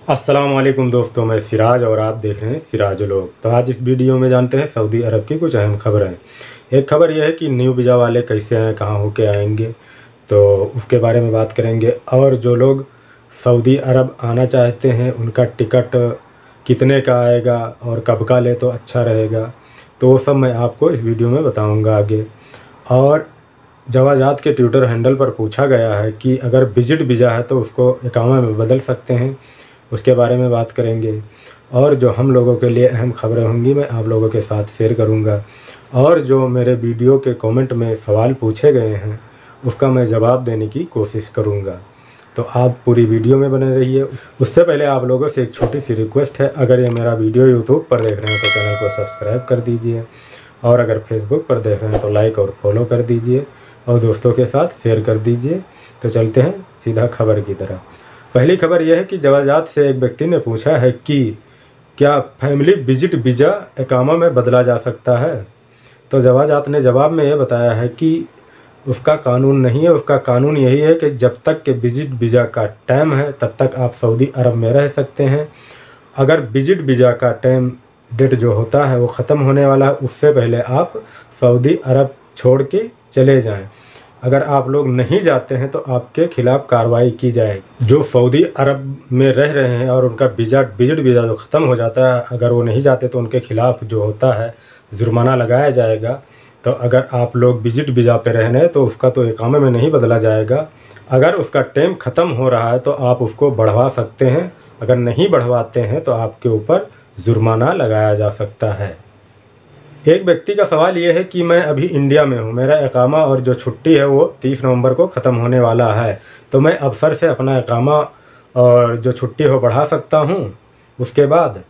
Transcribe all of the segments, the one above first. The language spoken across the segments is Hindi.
अस्सलाम वालेकुम दोस्तों, मैं सिराज और आप देख रहे हैं सिराज व्लॉग। तो आज इस वीडियो में जानते हैं सऊदी अरब की कुछ अहम खबरें। एक खबर यह है कि न्यू वीज़ा वाले कैसे आए, कहाँ होके आएंगे, तो उसके बारे में बात करेंगे। और जो लोग सऊदी अरब आना चाहते हैं उनका टिकट कितने का आएगा और कब का ले तो अच्छा रहेगा, तो वो सब मैं आपको इस वीडियो में बताऊँगा आगे। और जवाजात के ट्विटर हैंडल पर पूछा गया है कि अगर विजिट वीज़ा है तो उसको इकामा में बदल सकते हैं, उसके बारे में बात करेंगे। और जो हम लोगों के लिए अहम खबरें होंगी मैं आप लोगों के साथ शेयर करूंगा। और जो मेरे वीडियो के कमेंट में सवाल पूछे गए हैं उसका मैं जवाब देने की कोशिश करूंगा। तो आप पूरी वीडियो में बने रहिए। उससे पहले आप लोगों से एक छोटी सी रिक्वेस्ट है, अगर ये मेरा वीडियो यूट्यूब पर देख रहे हैं तो चैनल को सब्सक्राइब कर दीजिए, और अगर फेसबुक पर देख रहे हैं तो लाइक और फॉलो कर दीजिए, और दोस्तों के साथ शेयर कर दीजिए। तो चलते हैं सीधा खबर की तरफ। पहली खबर यह है कि जवाजात से एक व्यक्ति ने पूछा है कि क्या फैमिली विजिट वीज़ा इकामा में बदला जा सकता है। तो जवाजात ने जवाब में यह बताया है कि उसका कानून नहीं है। उसका कानून यही है कि जब तक के विजिट वीज़ा का टाइम है तब तक आप सऊदी अरब में रह सकते हैं। अगर विजिट वीज़ा का टाइम डेट जो होता है वो ख़त्म होने वाला है, उससे पहले आप सऊदी अरब छोड़ के चले जाएं। अगर आप लोग नहीं जाते हैं तो आपके खिलाफ़ कार्रवाई की जाएगी। जो सऊदी अरब में रह रहे हैं और उनका विजिट वीज़ा जो ख़त्म हो जाता है, अगर वो नहीं जाते तो उनके खिलाफ़ जो होता है जुर्माना लगाया जाएगा। तो अगर आप लोग विजिट वीज़ा पे रहने हैं तो उसका तो इकामे में नहीं बदला जाएगा। अगर उसका टाइम ख़त्म हो रहा है तो आप उसको बढ़वा सकते हैं, अगर नहीं बढ़वाते हैं तो आपके ऊपर जुर्माना लगाया जा सकता है। एक व्यक्ति का सवाल ये है कि मैं अभी इंडिया में हूँ, मेरा इकामा और जो छुट्टी है वो 30 नवंबर को ख़त्म होने वाला है, तो मैं अफसर से अपना इकामा और जो छुट्टी हो बढ़ा सकता हूँ उसके बाद।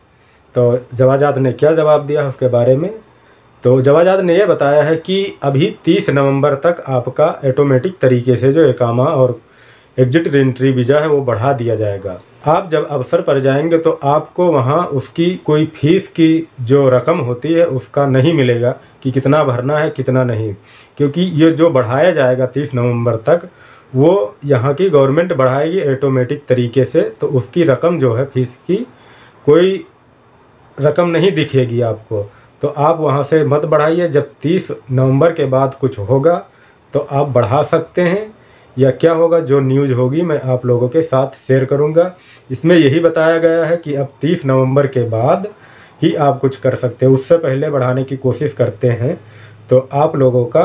तो जवाजात ने क्या जवाब दिया उसके बारे में, तो जवाजात ने यह बताया है कि अभी 30 नवंबर तक आपका ऑटोमेटिक तरीके से जो इकामा और एग्जिट एंट्री वीज़ा है वो बढ़ा दिया जाएगा। आप जब अवसर पर जाएंगे तो आपको वहाँ उसकी कोई फीस की जो रकम होती है उसका नहीं मिलेगा कि कितना भरना है कितना नहीं, क्योंकि ये जो बढ़ाया जाएगा 30 नवंबर तक वो यहाँ की गवर्नमेंट बढ़ाएगी ऑटोमेटिक तरीके से। तो उसकी रकम जो है फीस की कोई रकम नहीं दिखेगी आपको, तो आप वहाँ से मत बढ़ाइए। जब 30 नवंबर के बाद कुछ होगा तो आप बढ़ा सकते हैं, या क्या होगा जो न्यूज़ होगी मैं आप लोगों के साथ शेयर करूंगा। इसमें यही बताया गया है कि अब 30 नवंबर के बाद ही आप कुछ कर सकते हैं, उससे पहले बढ़ाने की कोशिश करते हैं तो आप लोगों का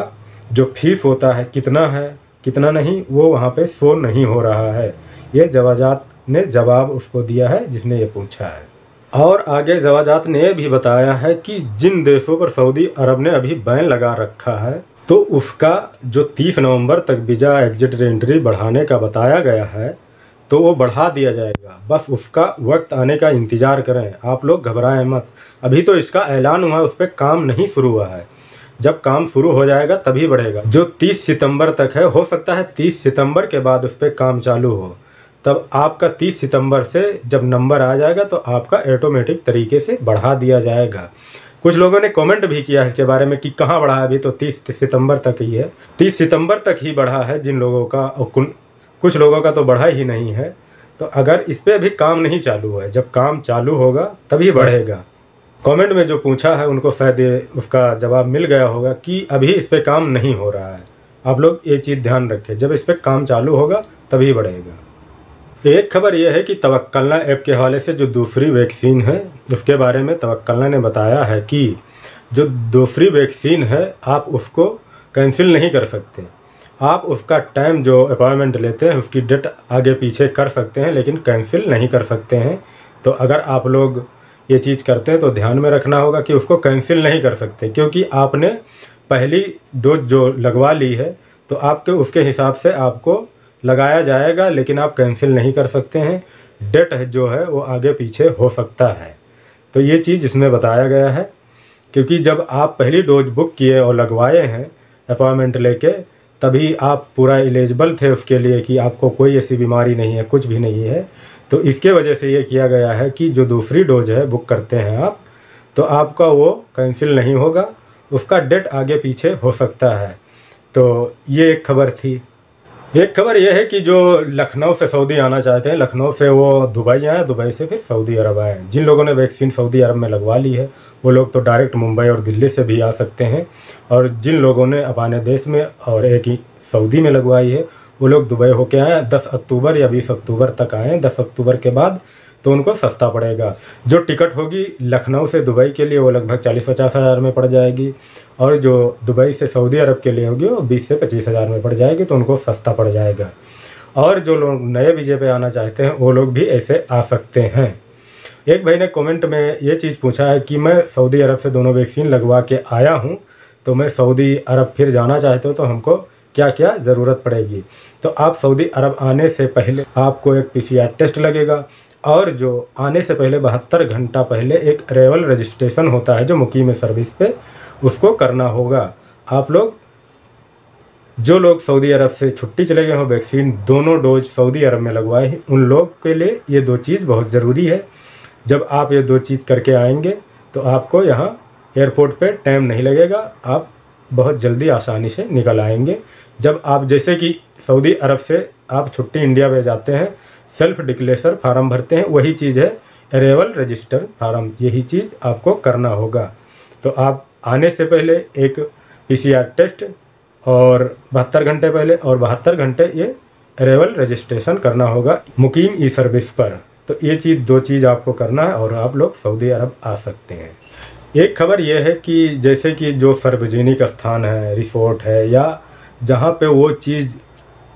जो फीस होता है कितना नहीं वो वहाँ पे शो नहीं हो रहा है। ये जवाजात ने जवाब उसको दिया है जिसने ये पूछा है। और आगे जवाजात ने भी बताया है कि जिन देशों पर सऊदी अरब ने अभी बैन लगा रखा है तो उसका जो 30 नवंबर तक वीज़ा एग्जिट एंट्री बढ़ाने का बताया गया है तो वो बढ़ा दिया जाएगा। बस उसका वक्त आने का इंतज़ार करें, आप लोग घबराएं मत। अभी तो इसका ऐलान हुआ है, उस पर काम नहीं शुरू हुआ है। जब काम शुरू हो जाएगा तभी बढ़ेगा। जो 30 सितंबर तक है, हो सकता है 30 सितंबर के बाद उस पर काम चालू हो, तब आपका 30 सितंबर से जब नंबर आ जाएगा तो आपका ऑटोमेटिक तरीके से बढ़ा दिया जाएगा। कुछ लोगों ने कमेंट भी किया है इसके बारे में कि कहाँ बढ़ा है, अभी तो 30 सितंबर तक ही है। 30 सितंबर तक ही बढ़ा है जिन लोगों का, और कुछ लोगों का तो बढ़ा ही नहीं है। तो अगर इस पर अभी काम नहीं चालू है, जब काम चालू होगा तभी बढ़ेगा। कमेंट में जो पूछा है उनको शायद उसका जवाब मिल गया होगा कि अभी इस पर काम नहीं हो रहा है। आप लोग ये चीज़ ध्यान रखें, जब इस पर काम चालू होगा तभी बढ़ेगा। एक खबर यह है कि तवक्कलना ऐप के हवाले से जो दूसरी वैक्सीन है उसके बारे में तवक्कलना ने बताया है कि जो दूसरी वैक्सीन है आप उसको कैंसिल नहीं कर सकते। आप उसका टाइम जो अपॉइंटमेंट लेते हैं उसकी डेट आगे पीछे कर सकते हैं, लेकिन कैंसिल नहीं कर सकते हैं। तो अगर आप लोग ये चीज़ करते हैं तो ध्यान में रखना होगा कि उसको कैंसिल नहीं कर सकते, क्योंकि आपने पहली डोज जो लगवा ली है तो आपके उसके हिसाब से आपको लगाया जाएगा, लेकिन आप कैंसिल नहीं कर सकते हैं। डेट जो है वो आगे पीछे हो सकता है। तो ये चीज़ इसमें बताया गया है, क्योंकि जब आप पहली डोज बुक किए और लगवाए हैं अपॉइंटमेंट लेके, तभी आप पूरा एलिजिबल थे उसके लिए कि आपको कोई ऐसी बीमारी नहीं है, कुछ भी नहीं है। तो इसके वजह से ये किया गया है कि जो दूसरी डोज है बुक करते हैं आप, तो आपका वो कैंसिल नहीं होगा, उसका डेट आगे पीछे हो सकता है। तो ये एक खबर थी। एक खबर यह है कि जो लखनऊ से सऊदी आना चाहते हैं, लखनऊ से वो दुबई आए, दुबई से फिर सऊदी अरब आए। जिन लोगों ने वैक्सीन सऊदी अरब में लगवा ली है वो लोग तो डायरेक्ट मुंबई और दिल्ली से भी आ सकते हैं, और जिन लोगों ने अपने देश में और एक ही सऊदी में लगवाई है वो लोग दुबई होके आए। 10 अक्टूबर या 20 अक्टूबर तक आए। 10 अक्टूबर के बाद तो उनको सस्ता पड़ेगा। जो टिकट होगी लखनऊ से दुबई के लिए वो लगभग 40-50 हज़ार में पड़ जाएगी, और जो दुबई से सऊदी अरब के लिए होगी वो 20 से 25 हज़ार में पड़ जाएगी, तो उनको सस्ता पड़ जाएगा। और जो लोग नए वीज़े पे आना चाहते हैं वो लोग भी ऐसे आ सकते हैं। एक भाई ने कमेंट में ये चीज़ पूछा है कि मैं सऊदी अरब से दोनों वैक्सीन लगवा के आया हूँ, तो मैं सऊदी अरब फिर जाना चाहता हूँ तो हमको क्या क्या ज़रूरत पड़ेगी। तो आप सऊदी अरब आने से पहले आपको एक PCR टेस्ट लगेगा, और जो आने से पहले 72 घंटा पहले एक अराइवल रजिस्ट्रेशन होता है जो मुकीम सर्विस पे, उसको करना होगा। आप लोग जो लोग सऊदी अरब से छुट्टी चले गए हों, वैक्सीन दोनों डोज सऊदी अरब में लगवाए हैं, उन लोग के लिए ये 2 चीज़ बहुत ज़रूरी है। जब आप ये 2 चीज़ करके आएंगे तो आपको यहाँ एयरपोर्ट पे टाइम नहीं लगेगा, आप बहुत जल्दी आसानी से निकल आएंगे। जब आप जैसे कि सऊदी अरब से आप छुट्टी इंडिया में जाते हैं, सेल्फ डिक्लेरेशन फार्म भरते हैं, वही चीज़ है अराइवल रजिस्टर फार्म, यही चीज़ आपको करना होगा। तो आप आने से पहले एक PCR टेस्ट और 72 घंटे पहले और 72 घंटे ये अराइवल रजिस्ट्रेशन करना होगा मुकीम ई सर्विस पर। तो ये चीज़ 2 चीज़ आपको करना है और आप लोग सऊदी अरब आ सकते हैं। एक खबर यह है कि जैसे कि जो सार्वजनिक स्थान है, रिसोर्ट है, या जहाँ पे वो चीज़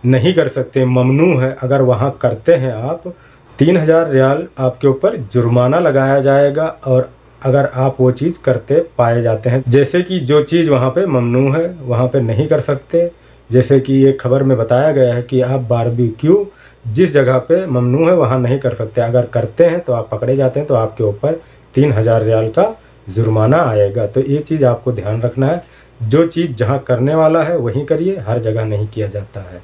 नहीं कर सकते, ममनू है, अगर वहाँ करते हैं आप 3000 रियाल आपके ऊपर जुर्माना लगाया जाएगा, और अगर आप वो चीज़ करते पाए जाते हैं। जैसे कि जो चीज़ वहाँ पे ममनू है वहाँ पे नहीं कर सकते, जैसे कि ये खबर में बताया गया है कि आप बारबेक्यू जिस जगह पे ममनू है वहाँ नहीं कर सकते, अगर करते हैं तो आप पकड़े जाते हैं, तो आपके ऊपर 3000 रियाल का जुर्माना आएगा। तो ये चीज़ आपको ध्यान रखना है, जो चीज़ जहाँ करने वाला है वहीं करिए, हर जगह नहीं किया जाता है।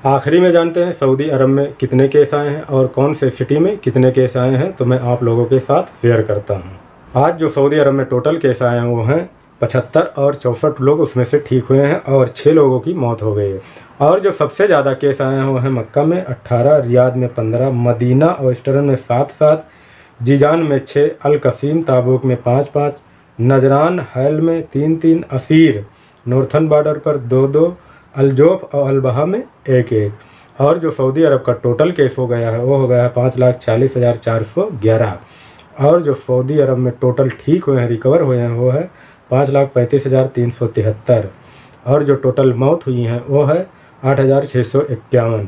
आखिरी में जानते हैं सऊदी अरब में कितने केस आए हैं और कौन से सिटी में कितने केस आए हैं, तो मैं आप लोगों के साथ शेयर करता हूं। आज जो सऊदी अरब में टोटल केस आए हैं वो हैं 75, और 64 लोग उसमें से ठीक हुए हैं और 6 लोगों की मौत हो गई है। और जो सबसे ज़्यादा केस आए हैं वो हैं मक्का में 18, रियाद में 15, मदीना और ईस्टर्न में 7-7, जीजान में 6, अल कसीम ताबूक में 5-5, नजरान हैल में 3-3, असीर नॉर्थन बॉर्डर पर 2-2, अलजोफ और अलबहा में 1-1। और जो सऊदी अरब का टोटल केस हो गया है वो हो गया है 5,40,411। और जो सऊदी अरब में टोटल ठीक हुए हैं, रिकवर हुए हैं, वो है 5,35,373। और जो टोटल मौत हुई हैं वो है 8,651।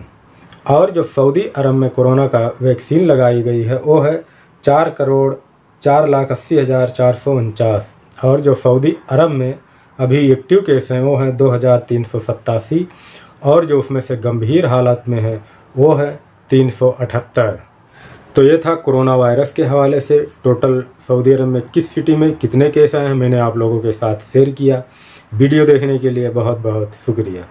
और जो सऊदी अरब में कोरोना का वैक्सीन लगाई गई है वो है 4,04,80,449। और जो सऊदी अरब में अभी एक्टिव केस हैं वो हैं 2,387, और जो उसमें से गंभीर हालत में है वो है 378। तो ये था कोरोना वायरस के हवाले से टोटल सऊदी अरब में किस सिटी में कितने केस आए हैं, मैंने आप लोगों के साथ शेयर किया। वीडियो देखने के लिए बहुत बहुत शुक्रिया।